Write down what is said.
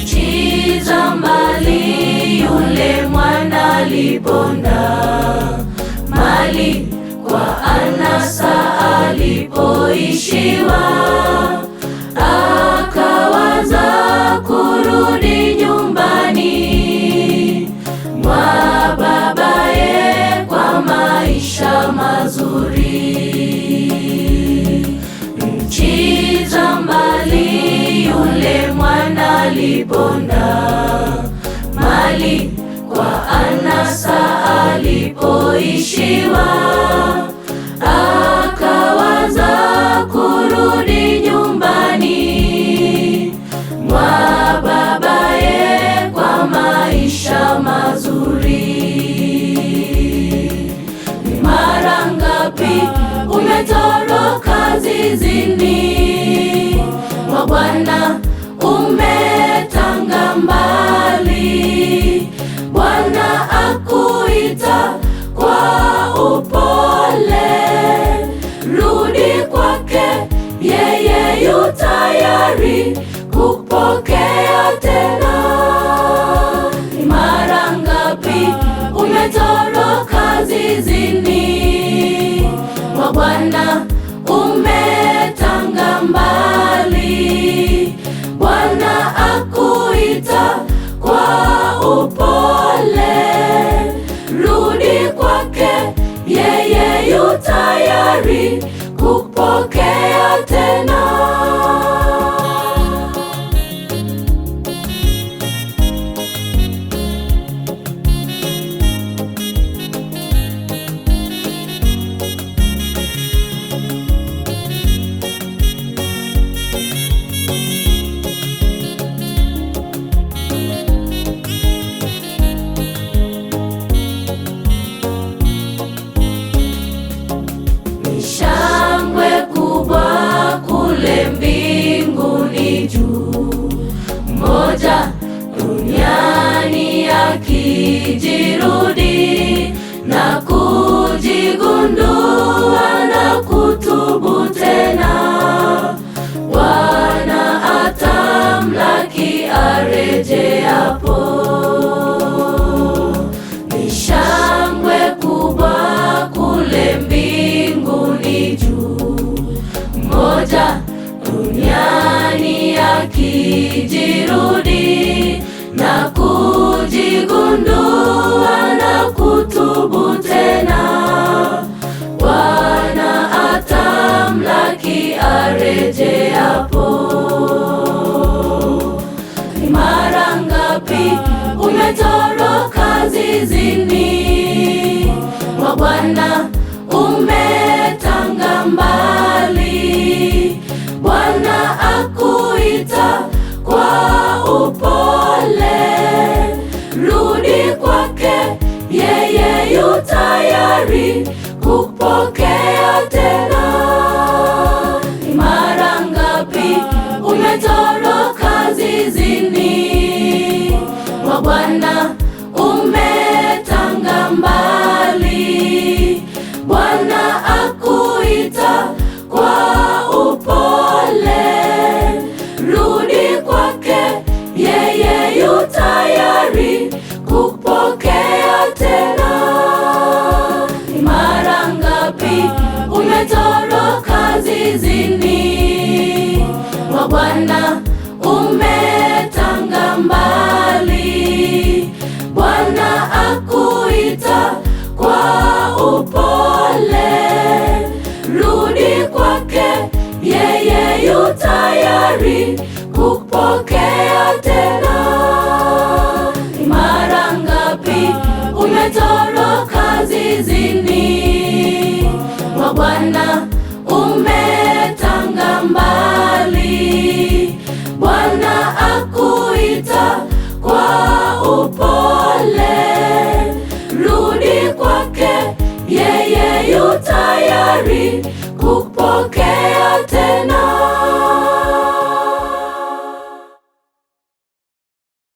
Nchi za mbali yule mwana aliponda, mali kwa anasa alipoishiwa, akawaza kurudi nyumbani mwa babaye kwa maisha mazuri. Nchi za mbali yule mwana aliponda, mali kwa anasa alipoishiwa, akawaza kurudi nyumbani mwa babaye kwa maisha mazuri. Ni mara ngapi umetoroka zizini mwa Bwana, umetanga mbali, Bwana akuita kwa upole, rudi kwake, yeye yu tayari kupokea tena. Ni mara ngapi umetoroka zizini mwa Bwana, umetanga mbali, Bwana akuita kwa upole, rudi kwake, yeye yu tayari kupokea tena. Shangwe kubwa kule mbinguni juu, mmoja duniani akijirudi na kujigundua na kutubu tena, Bwana atamlaki arejeapo. Ni shangwe kubwa kule mbinguni juu, mmoja duniani akijirudi na kujigundua na kutubu tena, Bwana atamlaki arejeapo. Ni mara ngapi umetoroka zizini mwa Bwana, umetanga mbali, Bwana akuita kwa upole, rudi kwake, yeye yu tayari kupokea tena. Ni mara ngapi umetoroka zizini mwa Bwana, umetanga mbali, Bwana akuita kwa upole, rudi kwake, yeye yu tayari kupokea tena. Ni mara ngapi umetoroka zizini mwa Bwana, umetanga mbali, Bwana akuita kwa upole, rudi kwake, yeye yu tayari kupokea tena. Ni mara ngapi umetoroka zizini mwa Bwana, umetanga mbali, Bwana akuita kwa upole, tayari kupokea